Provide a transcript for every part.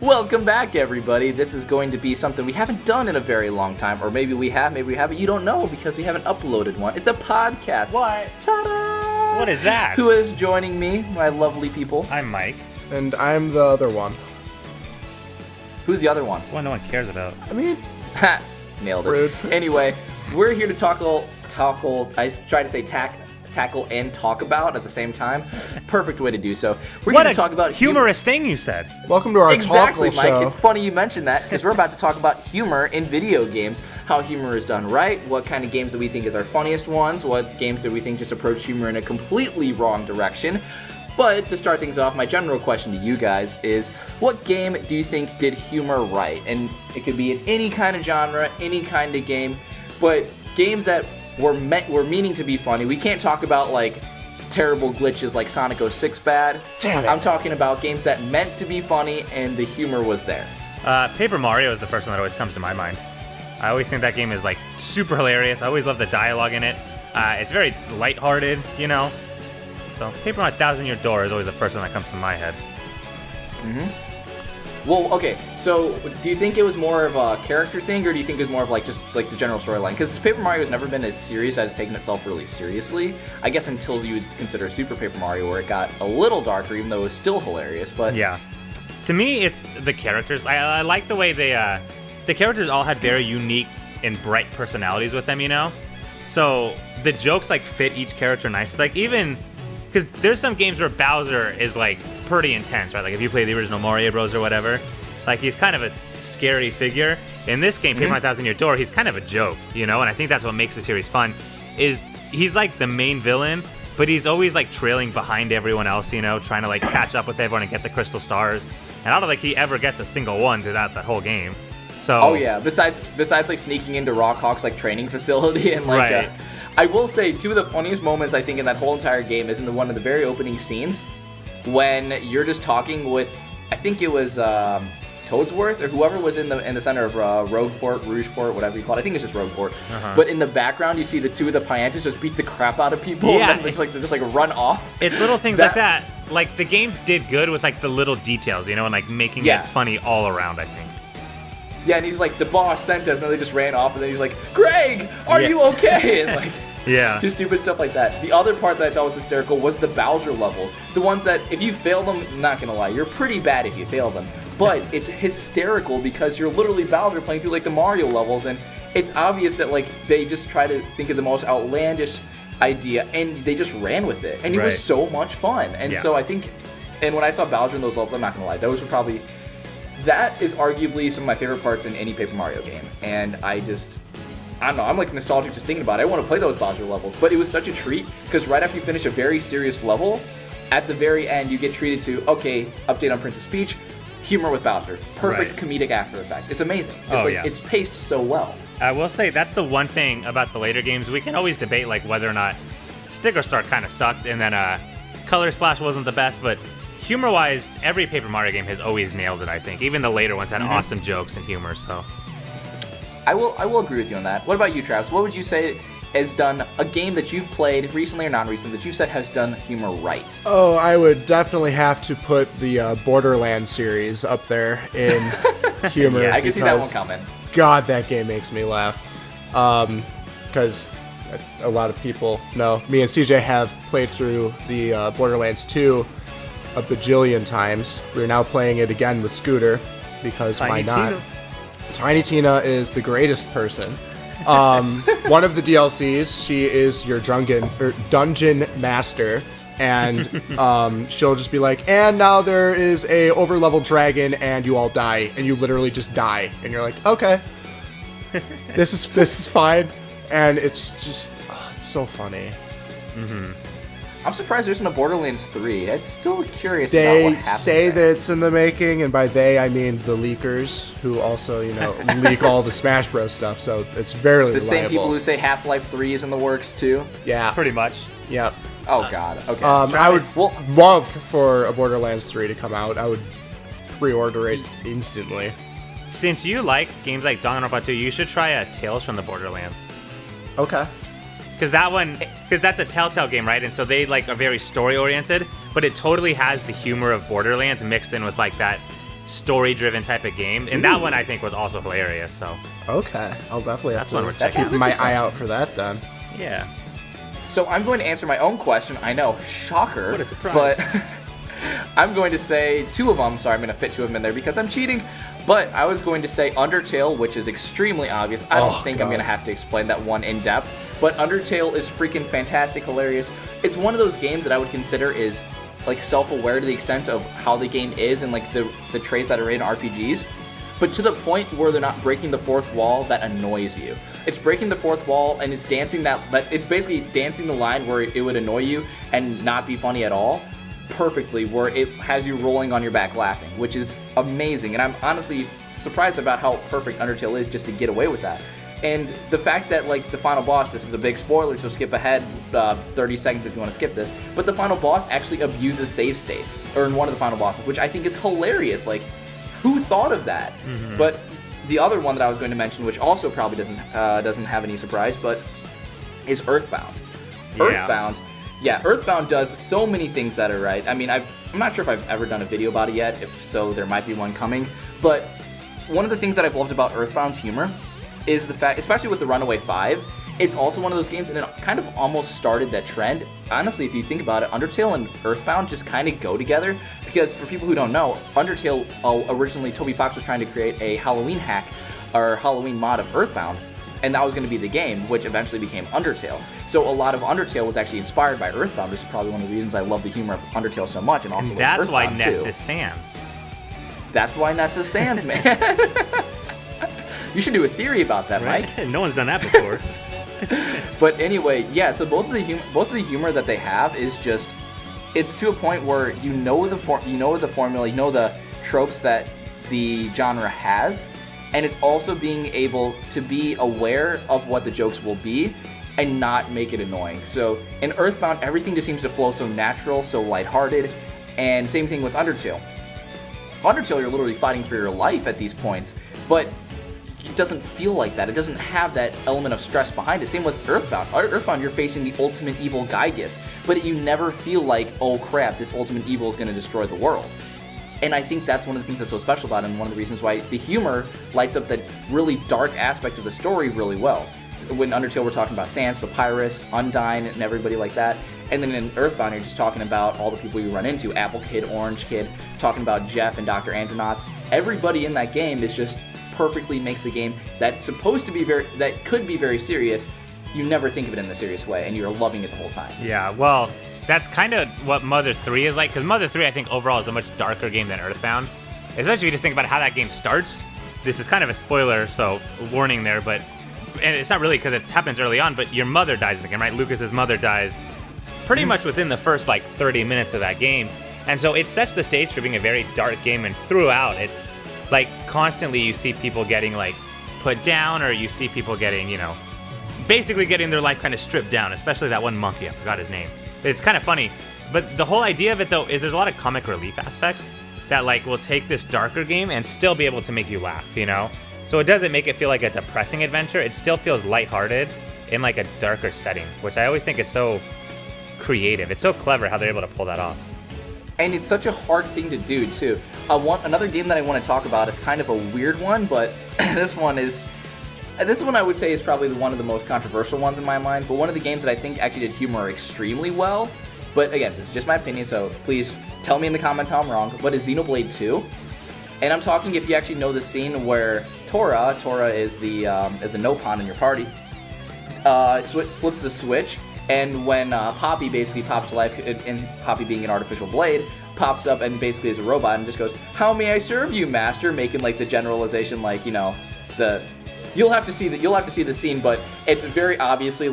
Welcome back, everybody. This is going to be something we haven't done in a very long time, or maybe we have, maybe we haven't. You don't know because we haven't uploaded one. It's a podcast. What? Ta-da! What is that? Who is joining me, my lovely people? I'm Mike. And I'm the other one. Who's the other one? One no one cares about. I mean, Ha! Nailed it. Rude. Anyway, we're here to tackle. I try to say tackle and talk about at the same time. Perfect way to do so. We're What here a to talk about humorous thing you said. welcome to our Exactly, talk Mike. show. It's funny you mentioned that because we're about to talk about humor in video games, how humor is done right, what kind of games do we think is our funniest ones, what games do we think just approach humor in a completely wrong direction. But to start things off, my general question to you guys is, what game do you think did humor right? And it could be in any kind of genre, any kind of game, but games that were meaning to be funny. We can't talk about like terrible glitches like Sonic 06 bad. Damn it. I'm talking about games that meant to be funny and the humor was there. Paper Mario is the first one that always comes to my mind. I always think that game is like super hilarious. I always love the dialogue in it. It's very lighthearted, you know. So Paper Mario 1,000 Year Door is always the first one that comes to my head. Well, okay, so do you think it was more of a character thing, or do you think it was more of like just like the general storyline? Because Paper Mario has never been as serious as taken itself really seriously. I guess until you would consider Super Paper Mario, where it got a little darker, even though it was still hilarious. But Yeah. To me, it's the characters. I like the way the characters all had very unique and bright personalities with them, you know? So the jokes like fit each character nice. Like even, because there's some games where Bowser is like pretty intense, right? Like if you play the original Mario Bros or whatever, like he's kind of a scary figure. In this game, Paper Mario 1,000 Year Door, he's kind of a joke, you know? And I think that's what makes the series fun, is he's like the main villain, but he's always like trailing behind everyone else, you know, trying to like catch up with everyone and get the crystal stars. And I don't think he ever gets a single one throughout that whole game. So oh yeah, besides like sneaking into Rock Hawk's like training facility and like. Right. I will say two of the funniest moments I think in that whole entire game is in one of the very opening scenes when you're just talking with, I think it was Toadsworth or whoever was in the center of Rogueport, Rougeport, whatever you call it. I think it's just Rogueport. But in the background, you see the two of the Piantas just beat the crap out of people. Yeah. And then they just run off. it's little things like that. Like the game did good with like the little details, you know, and like making it funny all around, I think. Yeah, and he's like, the boss sent us, and then they just ran off, and then he's like, Greg, are you okay? And like, Yeah. just stupid stuff like that. The other part that I thought was hysterical was the Bowser levels. The ones that, if you fail them, not gonna lie, you're pretty bad if you fail them. But it's hysterical because you're literally Bowser playing through like the Mario levels, and it's obvious that like they just try to think of the most outlandish idea, and they just ran with it. And it was so much fun. And so I think, and when I saw Bowser in those levels, I'm not gonna lie, those were probably, that is arguably some of my favorite parts in any Paper Mario game. And I don't know, I'm like nostalgic just thinking about it. I want to play those Bowser levels. But it was such a treat, because right after you finish a very serious level, at the very end you get treated to, okay, update on Princess Peach, humor with Bowser. Perfect comedic after effect. It's amazing. It's it's paced so well. I will say that's the one thing about the later games. We can always debate like whether or not Sticker Star kind of sucked and then Color Splash wasn't the best, but humor-wise, every Paper Mario game has always nailed it, I think. Even the later ones had awesome jokes and humor, so. I will agree with you on that. What about you, Travis? What would you say has done a game that you've played recently or non-recently that you said has done humor right? Oh, I would definitely have to put the Borderlands series up there in humor. I can see that one coming. God, that game makes me laugh. Because a lot of people know, me and CJ have played through the Borderlands 2 a bajillion times. We're now playing it again with Scooter, because why not? Tiny Tina is the greatest person. One of the DLCs, she is your dungeon master, and she'll just be like, and now there is a overleveled dragon, and you all die, and you literally just die, and you're like, okay, this is fine, and it's just it's so funny. I'm surprised there isn't a Borderlands 3. I'm still curious about what They happened say there. that it's in the making, and by they I mean the leakers, who also, leak all the Smash Bros stuff. So it's very reliable. The same people who say Half-Life 3 is in the works too. Yeah, Pretty much. Yep. Oh god. Okay. I would love for a Borderlands 3 to come out. I would pre-order it instantly. Since you like games like Danganronpa 2, you should try Tales from the Borderlands. Okay. Because that's a Telltale game, right? And so they like are very story oriented, but it totally has the humor of Borderlands mixed in with like that story-driven type of game. And that one I think was also hilarious. So Okay, I'll definitely have That's one to we're checking keep out. my eye out for that then. yeah. So I'm going to answer my own question. I know, shocker. What a surprise. But I'm going to say two of them. Sorry, I'm going to fit two of them in there because I'm cheating. But I was going to say Undertale, which is extremely obvious. I don't think I'm going to have to explain that one in depth. But Undertale is freaking fantastic, hilarious. It's one of those games that I would consider is like self-aware to the extent of how the game is and like the traits that are in RPGs. But to the point where they're not breaking the fourth wall that annoys you. It's breaking the fourth wall and it's dancing it's basically dancing the line where it would annoy you and not be funny at all perfectly, where it has you rolling on your back laughing, which is amazing. And I'm honestly surprised about how perfect Undertale is just to get away with that. And the fact that like the final boss, this is a big spoiler, so skip ahead 30 seconds if you want to skip this, but the final boss actually abuses save states, or in one of the final bosses, which I think is hilarious. Like, who thought of that? Mm-hmm. But the other one that I was going to mention, which also probably doesn't have any surprise, but is Earthbound. Yeah. Earthbound does so many things that are right. I mean, I'm not sure if I've ever done a video about it yet. If so, there might be one coming. But one of the things that I've loved about Earthbound's humor is the fact, especially with the Runaway 5, it's also one of those games, and it kind of almost started that trend. Honestly, if you think about it, Undertale and Earthbound just kind of go together, because for people who don't know, Undertale, originally Toby Fox was trying to create a Halloween hack, or Halloween mod of Earthbound, and that was going to be the game, which eventually became Undertale. So a lot of Undertale was actually inspired by Earthbound, which is probably one of the reasons I love the humor of Undertale so much, and also And that's why Earthbound Ness too. is Sans. That's why Ness is Sans, man. You should do a theory about that, Right? Mike. No one's done that before. But anyway, yeah, so both of the humor that they have is just, it's to a point where you know the formula, you know the tropes that the genre has, and it's also being able to be aware of what the jokes will be and not make it annoying. So in Earthbound, everything just seems to flow so natural, so lighthearted, and same thing with Undertale. Undertale, you're literally fighting for your life at these points, but it doesn't feel like that. It doesn't have that element of stress behind it. Same with Earthbound. Earthbound, you're facing the ultimate evil Gygas, but you never feel like, oh crap, this ultimate evil is going to destroy the world. And I think that's one of the things that's so special about it, and one of the reasons why the humor lights up that really dark aspect of the story really well. When Undertale, we're talking about Sans, Papyrus, Undyne, and everybody like that. And then in Earthbound, you're just talking about all the people you run into, Apple Kid, Orange Kid, talking about Jeff and Dr. Andronauts. Everybody in that game is just perfectly makes a game that's supposed to be that could be very serious. You never think of it in a serious way, and you're loving it the whole time. Yeah, well, that's kind of what Mother 3 is like, because Mother 3, I think, overall is a much darker game than Earthbound. Especially if you just think about how that game starts. This is kind of a spoiler, so warning there, but and it's not really because it happens early on, but your mother dies in the game, right? Lucas's mother dies pretty much within the first, 30 minutes of that game. And so it sets the stage for being a very dark game, and throughout, it's constantly you see people getting put down, or you see people getting, basically getting their life kind of stripped down, especially that one monkey, I forgot his name. It's kind of funny, but the whole idea of it though is there's a lot of comic relief aspects that will take this darker game and still be able to make you laugh, So it doesn't make it feel like a depressing adventure. It still feels lighthearted in a darker setting, which I always think is so creative. It's so clever how they're able to pull that off. And it's such a hard thing to do, too. Another game that I want to talk about is kind of a weird one, but this one I would say is probably one of the most controversial ones in my mind, but one of the games that I think actually did humor extremely well. But again, this is just my opinion, so please tell me in the comments how I'm wrong, but it's Xenoblade 2. And I'm talking if you actually know the scene where Tora is the no pawn in your party, flips the switch, and when Poppy basically pops to life, and Poppy being an artificial blade, pops up and basically is a robot and just goes, "How may I serve you, master?" Making the generalization, you'll have to see the scene, but it's very obviously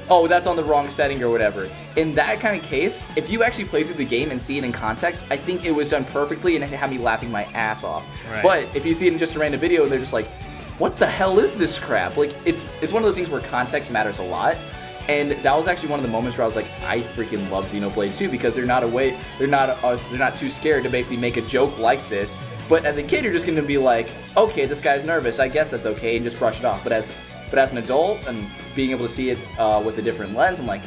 oh, that's on the wrong setting or whatever. In that kind of case, if you actually play through the game and see it in context, I think it was done perfectly and it had me laughing my ass off. Right. But if you see it in just a random video and they're just what the hell is this crap? It's one of those things where context matters a lot. And that was actually one of the moments where I was I freaking love Xenoblade 2, because they're not too scared to basically make a joke like this. But as a kid, you're just going to be okay, this guy's nervous, I guess that's okay, and just brush it off. But as an adult and being able to see it with a different lens, I'm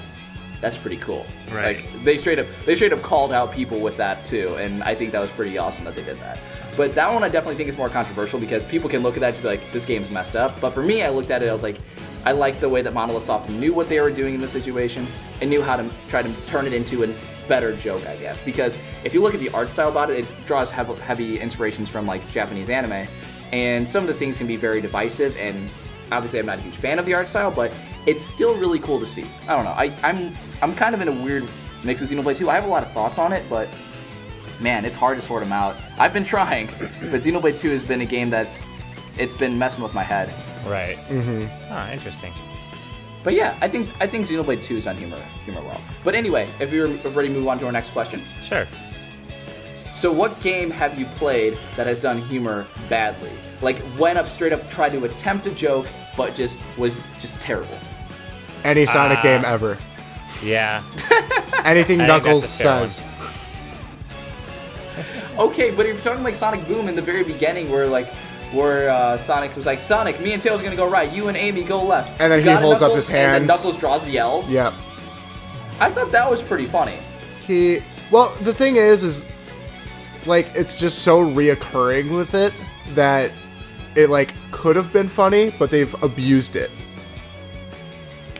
that's pretty cool. Right. They straight up called out people with that too, and I think that was pretty awesome that they did that. But that one I definitely think is more controversial because people can look at that to be like, this game's messed up. But for me, I looked at it, I was like, I like the way that Monolith Soft knew what they were doing in this situation and knew how to try to turn it into a better joke, I guess. Because if you look at the art style about it, it draws heavy inspirations from like Japanese anime. And some of the things can be very divisive, and obviously I'm not a huge fan of the art style, but it's still really cool to see. I don't know, I'm kind of in a weird mix with Xenoblade 2. I have a lot of thoughts on it, but man, it's hard to sort them out. I've been trying, but Xenoblade 2 has been a game it's been messing with my head. Right. Mm-hmm. Oh, interesting. But yeah, I think Xenoblade 2 is on humor well. But anyway, if we're ready to move on to our next question. Sure. So what game have you played that has done humor badly? Like went up straight up, tried to attempt a joke, but was terrible. Any Sonic game ever. Yeah. Anything Knuckles says. Okay, but if you're talking like Sonic Boom in the very beginning where Sonic was like, Sonic, me and Tails are going to go right, you and Amy go left. And then he holds up his hands. And then Knuckles draws the L's. Yep. I thought that was pretty funny. Well, the thing is like, it's just so reoccurring with it that it, like, could have been funny, but they've abused it.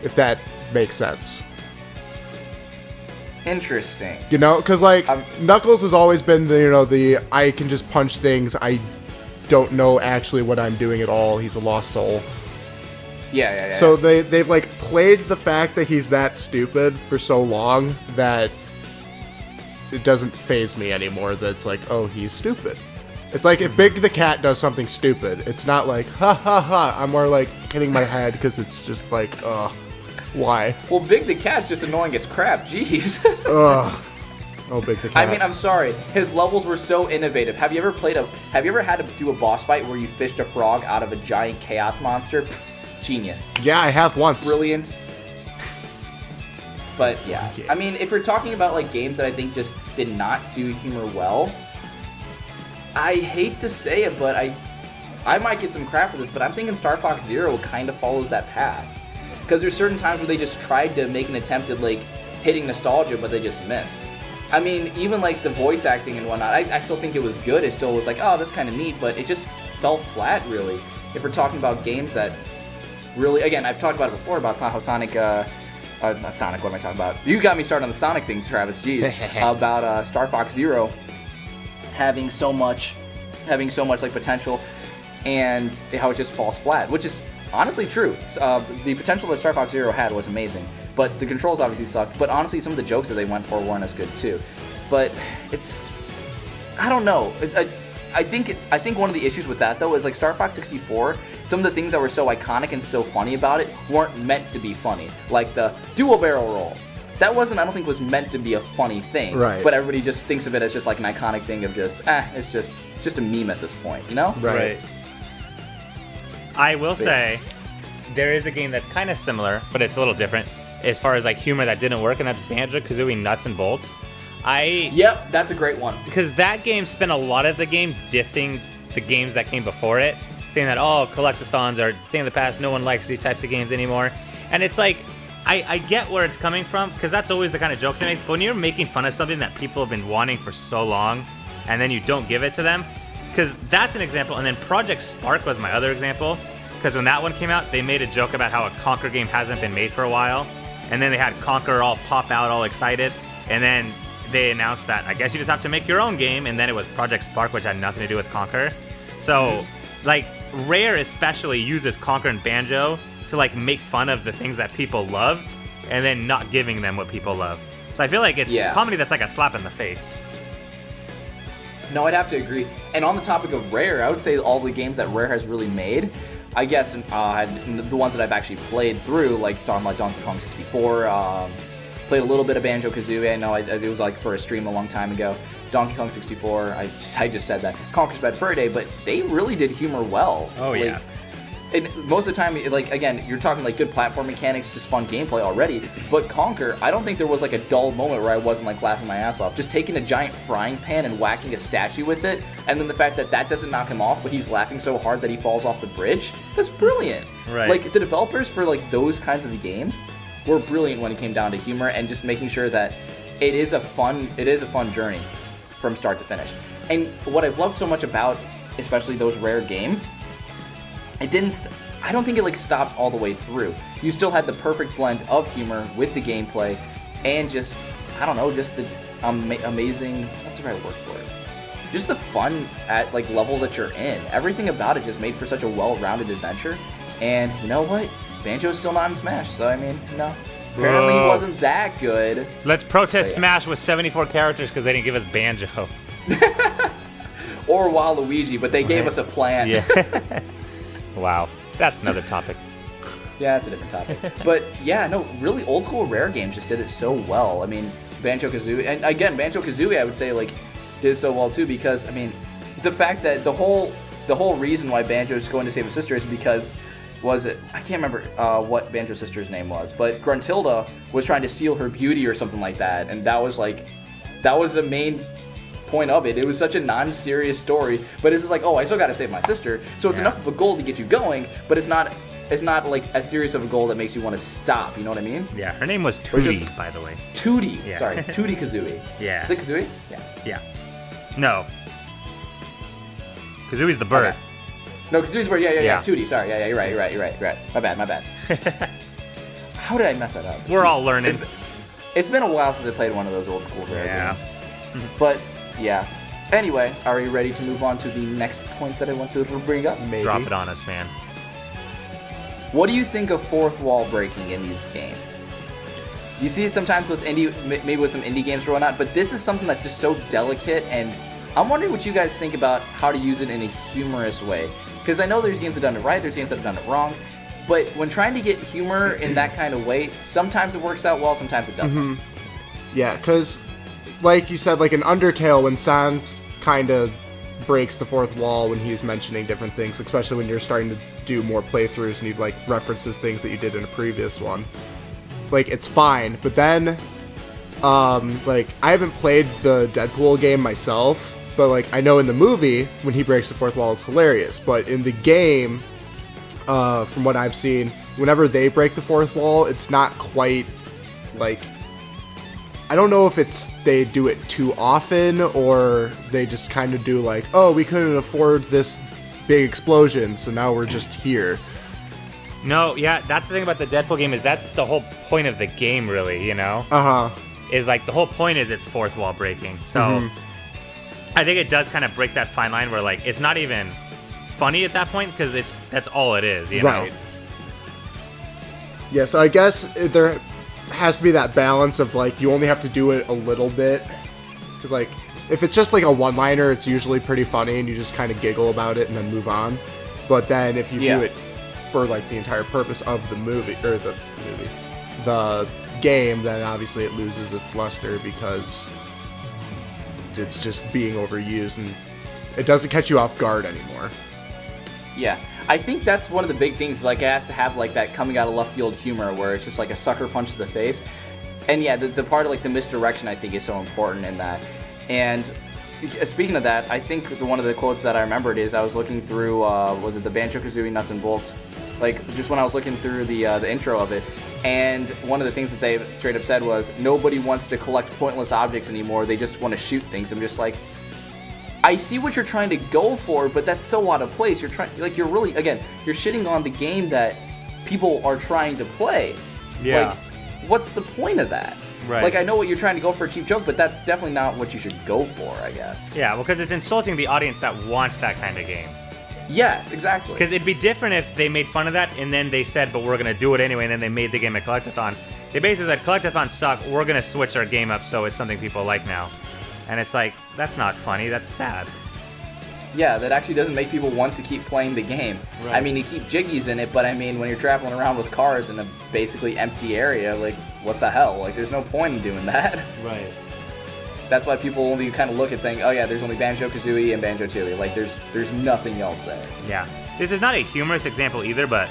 If that makes sense. Interesting. You know, because, like, Knuckles has always been the I can just punch things, I don't know actually what I'm doing at all, he's a lost soul. Yeah. So they've, like, played the fact that he's that stupid for so long that it doesn't faze me anymore that it's like, oh, he's stupid. It's like if Big the Cat does something stupid, it's not like, ha ha ha. I'm more like hitting my head because it's just like, why? Well, Big the Cat's just annoying as crap, jeez. Ugh. Oh, Big the Cat. I mean, I'm sorry. His levels were so innovative. Have you ever had to do a boss fight where you fished a frog out of a giant chaos monster? Genius. Yeah, I have once. Brilliant. But yeah, I mean, if we're talking about like games that I think just did not do humor well, I hate to say it, but I might get some crap for this, but I'm thinking Star Fox Zero kind of follows that path. Because there's certain times where they just tried to make an attempt at like hitting nostalgia, but they just missed. I mean, even like the voice acting and whatnot, I still think it was good. It still was like, oh, that's kind of neat, but it just fell flat, really. If we're talking about games that really, again, I've talked about it before about how Sonic, not Sonic, what am I talking about? You got me started on the Sonic things, Travis, jeez. About Star Fox Zero having so much like potential and how it just falls flat, which is honestly true. The potential that Star Fox Zero had was amazing, but the controls obviously sucked. But honestly, some of the jokes that they went for weren't as good too. But I don't know. I think one of the issues with that though is like Star Fox 64. Some of the things that were so iconic and so funny about it weren't meant to be funny, like the dual barrel roll. That I don't think was meant to be a funny thing. Right. But everybody just thinks of it as just like an iconic thing of just, it's just a meme at this point, you know? Right. I will say, there is a game that's kind of similar, but it's a little different as far as like humor that didn't work, and that's Banjo-Kazooie Nuts and Bolts. Yep, that's a great one. Because that game spent a lot of the game dissing the games that came before it, saying that, oh, collectathons are a thing of the past, no one likes these types of games anymore. And it's like, I get where it's coming from, because that's always the kind of jokes it makes, but when you're making fun of something that people have been wanting for so long, and then you don't give it to them, because that's an example. And then Project Spark was my other example, because when that one came out, they made a joke about how a Conquer game hasn't been made for a while, and then they had Conquer all pop out all excited, and then they announced that I guess you just have to make your own game, and then it was Project Spark, which had nothing to do with Conquer. So, like, Rare especially uses Conquer and Banjo to, like, make fun of the things that people loved, and then not giving them what people love. So I feel like it's comedy that's like a slap in the face. No, I'd have to agree. And on the topic of Rare, I would say all the games that Rare has really made, I guess the ones that I've actually played through, like talking about Donkey Kong 64, played a little bit of Banjo-Kazooie. I know it was like for a stream a long time ago. Donkey Kong 64, I just said that. Conker's Bad Fur Day, but they really did humor well. Oh, yeah. And most of the time, like, again, you're talking like good platform mechanics, just fun gameplay already. But Conker, I don't think there was like a dull moment where I wasn't like laughing my ass off. Just taking a giant frying pan and whacking a statue with it, and then the fact that doesn't knock him off, but he's laughing so hard that he falls off the bridge. That's brilliant. Right. Like the developers for like those kinds of games were brilliant when it came down to humor and just making sure that it is a fun journey from start to finish. And what I've loved so much about, especially those rare games, I don't think it like stopped all the way through. You still had the perfect blend of humor with the gameplay, and just, I don't know, just the amazing, what's the right word for it? Just the fun at like levels that you're in. Everything about it just made for such a well-rounded adventure. And you know what? Banjo's still not in Smash, so I mean, apparently he wasn't that good. Let's protest Smash with 74 characters because they didn't give us Banjo. Or Waluigi, but they gave us a plan. Yeah. Wow. That's another topic. Yeah, that's a different topic. But yeah, no, really old school rare games just did it so well. I mean, Banjo-Kazooie, and again, Banjo-Kazooie I would say like did so well too, because I mean, the fact that the whole reason why Banjo's going to save his sister is because I can't remember what Banjo's sister's name was, but Gruntilda was trying to steal her beauty or something like that, and that was the main point of it. It was such a non-serious story, but it's just like, oh, I still got to save my sister, so it's enough of a goal to get you going, but it's not like as serious of a goal that makes you want to stop. You know what I mean? Yeah, her name was Tootie, by the way. Tootie. Yeah. Sorry, Tootie Kazooie. Yeah. Is it Kazooie? Yeah. Yeah. No. Kazooie's the bird. Okay. No, Kazooie's bird. Yeah. Tootie. Sorry. Yeah. You're right. My bad. How did I mess that up? We're all learning. It's been a while since I played one of those old school rare games. But yeah. Anyway, are you ready to move on to the next point that I want to bring up? Maybe. Drop it on us, man. What do you think of fourth wall breaking in these games? You see it sometimes with maybe with some indie games or whatnot, but this is something that's just so delicate, and I'm wondering what you guys think about how to use it in a humorous way. Because I know there's games that have done it right, there's games that have done it wrong, but when trying to get humor in that kind of way, sometimes it works out well, sometimes it doesn't. Mm-hmm. Yeah, because like you said, like in Undertale, when Sans kind of breaks the fourth wall when he's mentioning different things, especially when you're starting to do more playthroughs and he like references things that you did in a previous one. Like, it's fine, but then like I haven't played the Deadpool game myself, but like I know in the movie when he breaks the fourth wall it's hilarious, but in the game from what I've seen, whenever they break the fourth wall, it's not quite like, I don't know if they do it too often or they just kind of do like, oh, we couldn't afford this big explosion, so now we're just here. No, yeah, that's the thing about the Deadpool game, is that's the whole point of the game, really, you know? Is like, the whole point is it's fourth wall breaking. So I think it does kind of break that fine line where like, it's not even funny at that point because that's all it is, you know? Yeah, so I guess there has to be that balance of like, you only have to do it a little bit. Because like, if it's just like a one-liner, it's usually pretty funny and you just kind of giggle about it and then move on. But then if you do it for like the entire purpose of the movie, or the game, then obviously it loses its luster because it's just being overused and it doesn't catch you off guard anymore. Yeah, I think that's one of the big things, like it has to have like that coming out of left field humor where it's just like a sucker punch to the face. And yeah, the part of like the misdirection I think is so important in that. And speaking of that, I think one of the quotes that I remembered is I was looking through, was it the Banjo-Kazooie Nuts and Bolts? Like, just when I was looking through the intro of it, and one of the things that they straight up said was, nobody wants to collect pointless objects anymore, they just want to shoot things. I'm just like, I see what you're trying to go for, but that's so out of place. You're really, again, you're shitting on the game that people are trying to play. Yeah. Like, what's the point of that? Right. Like, I know what you're trying to go for, a cheap joke, but that's definitely not what you should go for, I guess. Yeah, well, because it's insulting the audience that wants that kind of game. Yes, exactly. Because it'd be different if they made fun of that and then they said, but we're going to do it anyway, and then they made the game a collectathon. They basically said, collectathons suck, we're going to switch our game up so it's something people like now. And it's like, that's not funny, that's sad. Yeah, that actually doesn't make people want to keep playing the game. Right. I mean, you keep jiggies in it, but I mean, when you're traveling around with cars in a basically empty area, like, what the hell? Like, there's no point in doing that. Right. That's why people only kind of look at saying, oh yeah, there's only Banjo-Kazooie and Banjo-Tooie. Like, there's nothing else there. Yeah. This is not a humorous example either, but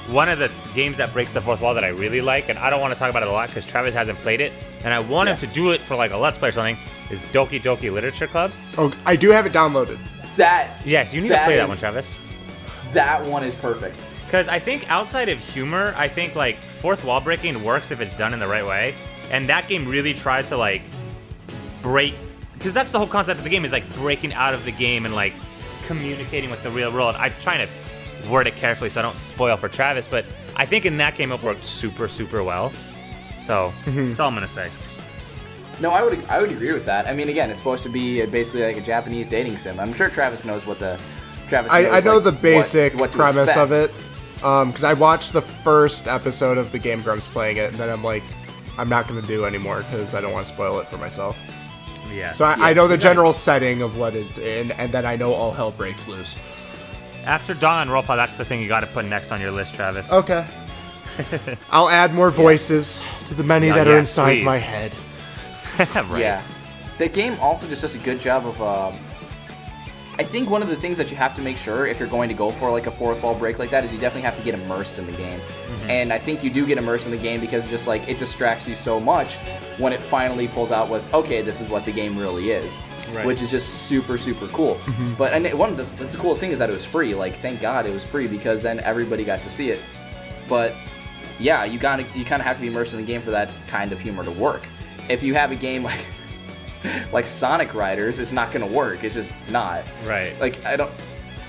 one of the games that breaks the fourth wall that I really like, and I don't want to talk about it a lot because Travis hasn't played it, and I want him to do it for like a Let's Play or something, is Doki Doki Literature Club. Oh, I do have it downloaded. Yes, you need to play that one, Travis. That one is perfect. Because I think outside of humor, I think like fourth wall breaking works if it's done in the right way, and that game really tried to like because that's the whole concept of the game, is like breaking out of the game and like communicating with the real world. I'm trying to word it carefully so I don't spoil for Travis, but I think in that game it worked super, super well. So that's all I'm gonna say. No, I would agree with that. I mean, again, it's supposed to be basically like a Japanese dating sim. I'm sure Travis knows what the I know like, the basic what to premise expect. of it, because I watched the first episode of the game Grumps playing it, and then I'm like, I'm not going to do anymore because I don't want to spoil it for myself. Yes. So I know the general setting of what it's in, and then I know all hell breaks loose. After Danganronpa, that's the thing you got to put next on your list, Travis. Okay. I'll add more voices to the many that are inside please. my head. Right. Yeah. The game also just does a good job of, I think one of the things that you have to make sure if you're going to go for like a fourth wall break like that is you definitely have to get immersed in the game. And I think you do get immersed in the game because just like it distracts you so much when it finally pulls out with, okay, this is what the game really is. Right. Which is just super, super cool. But and that's the coolest thing is that it was free. Like, thank God it was free because then everybody got to see it. But yeah, you kind of have to be immersed in the game for that kind of humor to work. If you have a game like Sonic Riders, it's not going to work. It's just not. Right. Like, I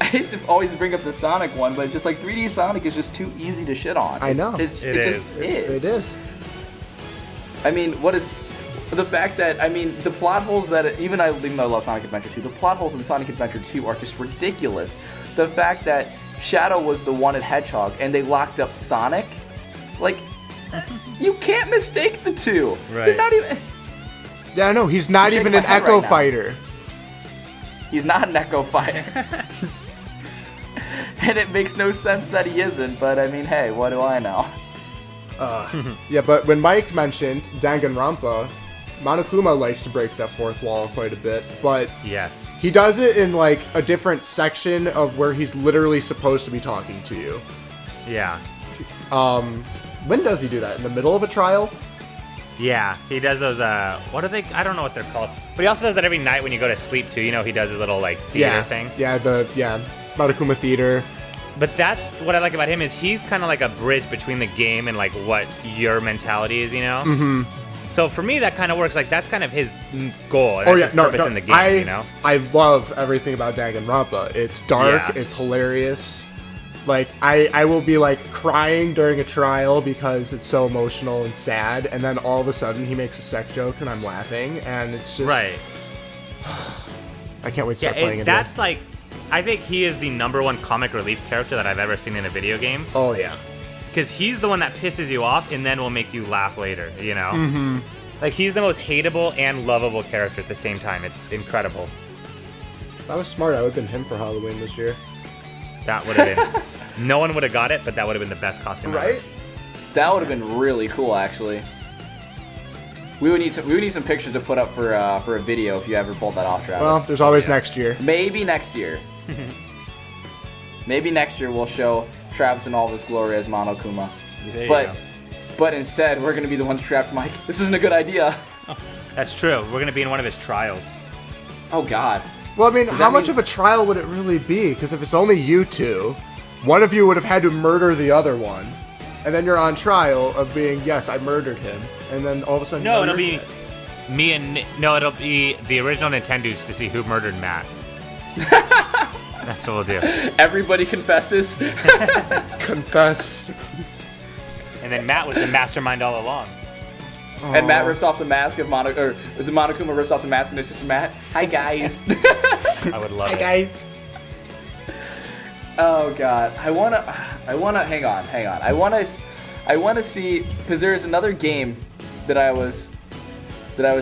hate to always bring up the Sonic one, but it's just like 3D Sonic is just too easy to shit on. I know. It is. just is. It is. I mean, what is the fact that, I mean, the plot holes that, even though I love Sonic Adventure 2, the plot holes in Sonic Adventure 2 are just ridiculous. The fact that Shadow was the wanted hedgehog and they locked up Sonic, like, you can't mistake the two. Right. They're not even... Yeah, I know. He's not I'm even shaking an my head Echo right now. Fighter. He's not an Echo Fighter. And it makes no sense that he isn't, but I mean, hey, what do I know? Yeah, but when Mike mentioned Danganronpa, Monokuma likes to break that fourth wall quite a bit, but Yes. he does it in like a different section of where he's literally supposed to be talking to you. Yeah. When does he do that? In the middle of a trial? Yeah, he does those, what are they? I don't know what they're called. But he also does that every night when you go to sleep, too. You know, he does his little, like, theater thing. Yeah, Monokuma Theater. But that's what I like about him is he's kind of like a bridge between the game and, like, what your mentality is, you know? Mm-hmm. So for me, that kind of works. Like, that's kind of his goal. That's his purpose in the game, you know? I love everything about Danganronpa. It's dark, Yeah. it's hilarious. Like, I will be, like, crying during a trial because it's so emotional and sad, and then all of a sudden he makes a sex joke and I'm laughing, and it's just... Right. I can't wait to start playing it. That's like... I think he is the #1 comic relief character that I've ever seen in a video game. Oh, yeah. Because he's the one that pisses you off and then will make you laugh later, you know? Mm-hmm. Like, he's the most hateable and lovable character at the same time. It's incredible. If I was smart, I would have been him for Halloween this year. That would have been... No one would have got it, but that would have been the best costume Right? ever. That would have been really cool, actually. We would need some pictures to put up for a video if you ever pulled that off, Travis. Well, there's always next year. Maybe next year. Maybe next year we'll show Travis in all of his glory as Monokuma. There you go. But instead, we're going to be the ones trapped, Mike. This isn't a good idea. That's true. We're going to be in one of his trials. Oh, God. Well, I mean, Does how that much mean- of a trial would it really be? Because if it's only you two, one of you would have had to murder the other one. And then you're on trial of being, yes, I murdered him. And then all of a sudden... No, you're it'll be dead. me and... No, it'll be the original Nintendudez to see who murdered Matt. That's what we'll do. Everybody confesses. Confess. And then Matt was the mastermind all along. And Matt rips off the mask of the Monokuma rips off the mask and it's just Matt. Hi, guys. I would love Hi, it. guys. Oh God, I wanna, hang on. I wanna see, because there is another game that I was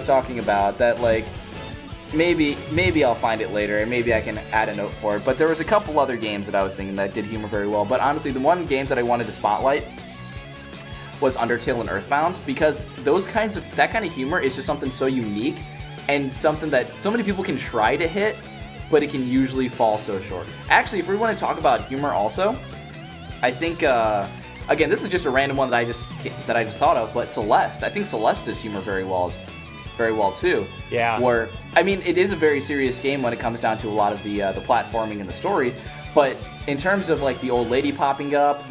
talking about that, like, maybe I'll find it later and maybe I can add a note for it. But there was a couple other games that I was thinking that did humor very well. But honestly, the one games that I wanted to spotlight was Undertale and Earthbound, because that kind of humor is just something so unique and something that so many people can try to hit, but it can usually fall so short. Actually, if we want to talk about humor also, I think again, this is just a random one that I just thought of, but Celeste. I think Celeste does humor very well too. Yeah. Where, I mean, it is a very serious game when it comes down to a lot of the platforming and the story, but in terms of like the old lady popping up,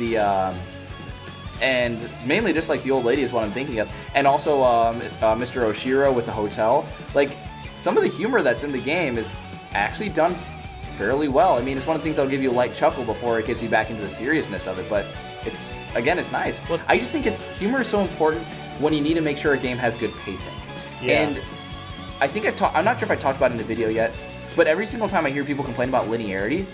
and mainly just like the old lady is what I'm thinking of, and also Mr. Oshiro with the hotel. Like, some of the humor that's in the game is actually done fairly well. I mean, it's one of the things that'll give you a light chuckle before it gets you back into the seriousness of it, but it's nice. Well, I just think humor is so important when you need to make sure a game has good pacing. Yeah. And I think I'm not sure if I talked about it in the video yet, but every single time I hear people complain about linearity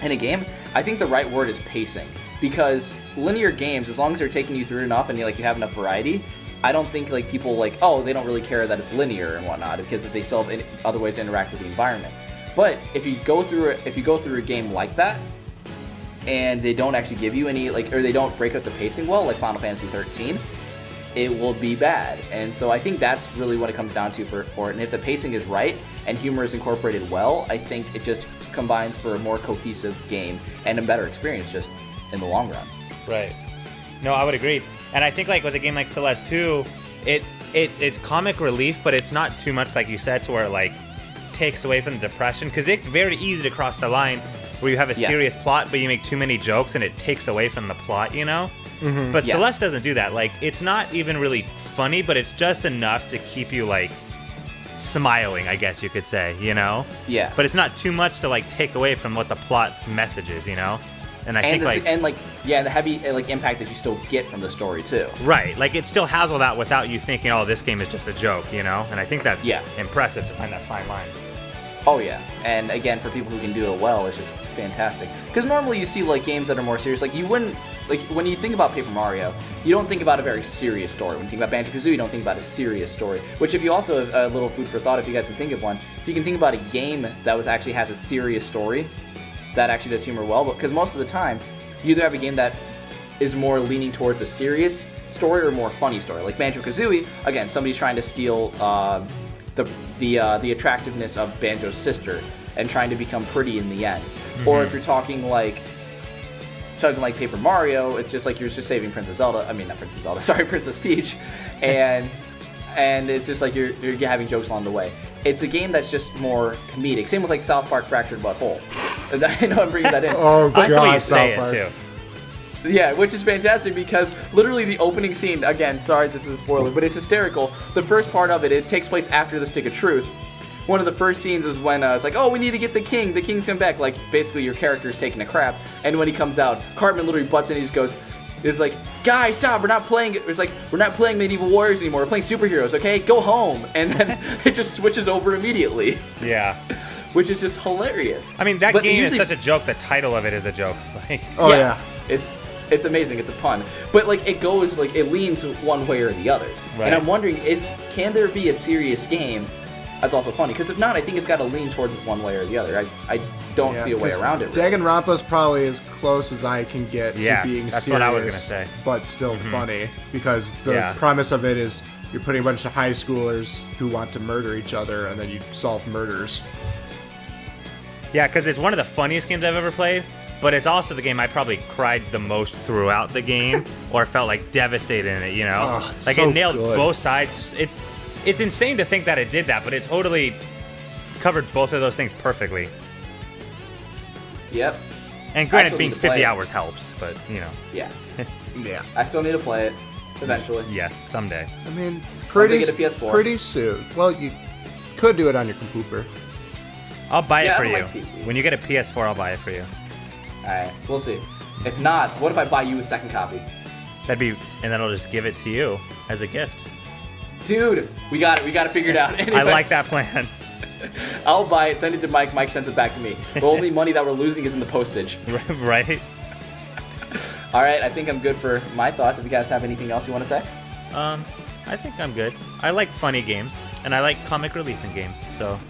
in a game, I think the right word is pacing. Because linear games, as long as they're taking you through enough and you have enough variety, I don't think people they don't really care that it's linear and whatnot, because if they still have other ways to interact with the environment. But if you go through a game like that, and they don't actually give you any or they don't break up the pacing well, like Final Fantasy 13, it will be bad. And so I think that's really what it comes down to for it. And if the pacing is right and humor is incorporated well, I think it just combines for a more cohesive game and a better experience just in the long run. Right. No, I would agree. And I think with a game like Celeste 2, it's comic relief, but it's not too much, like you said, to where it takes away from the depression, because it's very easy to cross the line where you have a serious plot, but you make too many jokes and it takes away from the plot, Mm-hmm. But Celeste doesn't do that. It's not even really funny, but it's just enough to keep you smiling, I guess you could say, Yeah. But it's not too much to take away from what the plot's message is, And I think the heavy impact that you still get from the story too. Right, it still has all that without you thinking, oh, this game is just a joke, And I think that's impressive to find that fine line. Oh yeah, and again, for people who can do it well, it's just fantastic. Because normally you see games that are more serious. You wouldn't when you think about Paper Mario, you don't think about a very serious story. When you think about Banjo-Kazooie, you don't think about a serious story. Which, if you also have a little food for thought, if you guys can think of one, if you can think about a game that actually has a serious story, that actually does humor well. Because most of the time, you either have a game that is more leaning towards a serious story or a more funny story. Like Banjo-Kazooie, again, somebody's trying to steal the attractiveness of Banjo's sister and trying to become pretty in the end. Mm-hmm. Or if you're talking like Paper Mario, it's just you're just saving Princess Zelda. I mean, not Princess Zelda. Sorry, Princess Peach, and it's just you're having jokes along the way. It's a game that's just more comedic. Same with South Park Fractured But Whole. I know I'm bringing that in. Oh I God, like say South Park. It too. Yeah, which is fantastic because literally the opening scene, again, sorry this is a spoiler, but it's hysterical. The first part of it takes place after the Stick of Truth. One of the first scenes is when it's oh, we need to get the king. The king's come back. Basically your character's taking a crap. And when he comes out, Cartman literally butts in and he just goes, guys, stop, we're not playing, we're not playing Medieval Warriors anymore. We're playing superheroes, okay? Go home. And then it just switches over immediately. Yeah. Which is just hilarious. I mean, that game is such a joke. The title of it is a joke. Oh yeah. It's amazing. It's a pun, but it goes it leans one way or the other. Right. And I'm wondering, can there be a serious game that's also funny? Because if not, I think it's got to lean towards one way or the other. I don't see a way around it. Really. Danganronpa's probably as close as I can get to being that's serious, what I was gonna say. But still funny, because the premise of it is you're putting a bunch of high schoolers who want to murder each other, and then you solve murders. Yeah, because it's one of the funniest games I've ever played. But it's also the game I probably cried the most throughout the game, or felt devastated in it. Oh, it's so it nailed good. both sides. It's insane to think that it did that, but it totally covered both of those things perfectly. Yep. And granted, being 50 hours helps, but Yeah. Yeah. I still need to play it eventually. Yes, someday. I mean, Once I get a PS4. pretty soon. Well, you could do it on your computer. I'll buy it for I don't you. like PC. When you get a PS4, I'll buy it for you. Alright, we'll see. If not, what if I buy you a second copy? And then I'll just give it to you as a gift. Dude, we got it. We got to figure it out. Anyway, I like that plan. I'll buy it, send it to Mike. Mike sends it back to me. The only money that we're losing is in the postage. Right? All right, I think I'm good for my thoughts. If you guys have anything else you want to say? I think I'm good. I like funny games, and I like comic relief in games, so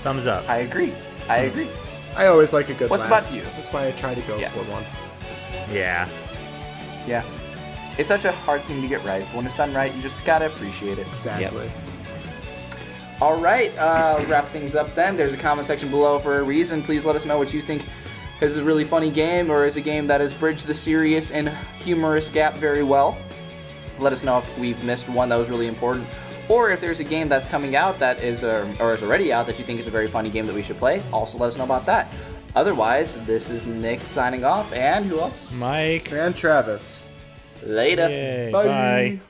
thumbs up. I agree. I always like a good What's laugh. about you? That's why I try to go for one. Yeah. Yeah. It's such a hard thing to get right. When it's done right, you just gotta appreciate it. Exactly. Yep. All right, wrap things up then. There's a comment section below for a reason. Please let us know what you think is a really funny game, or is a game that has bridged the serious and humorous gap very well. Let us know if we've missed one that was really important, or if there's a game that's coming out that is, or is already out that you think is a very funny game that we should play. Also let us know about that. Otherwise, this is Nick signing off, and who else? Mike. And Travis. Later. Yay, Bye. bye.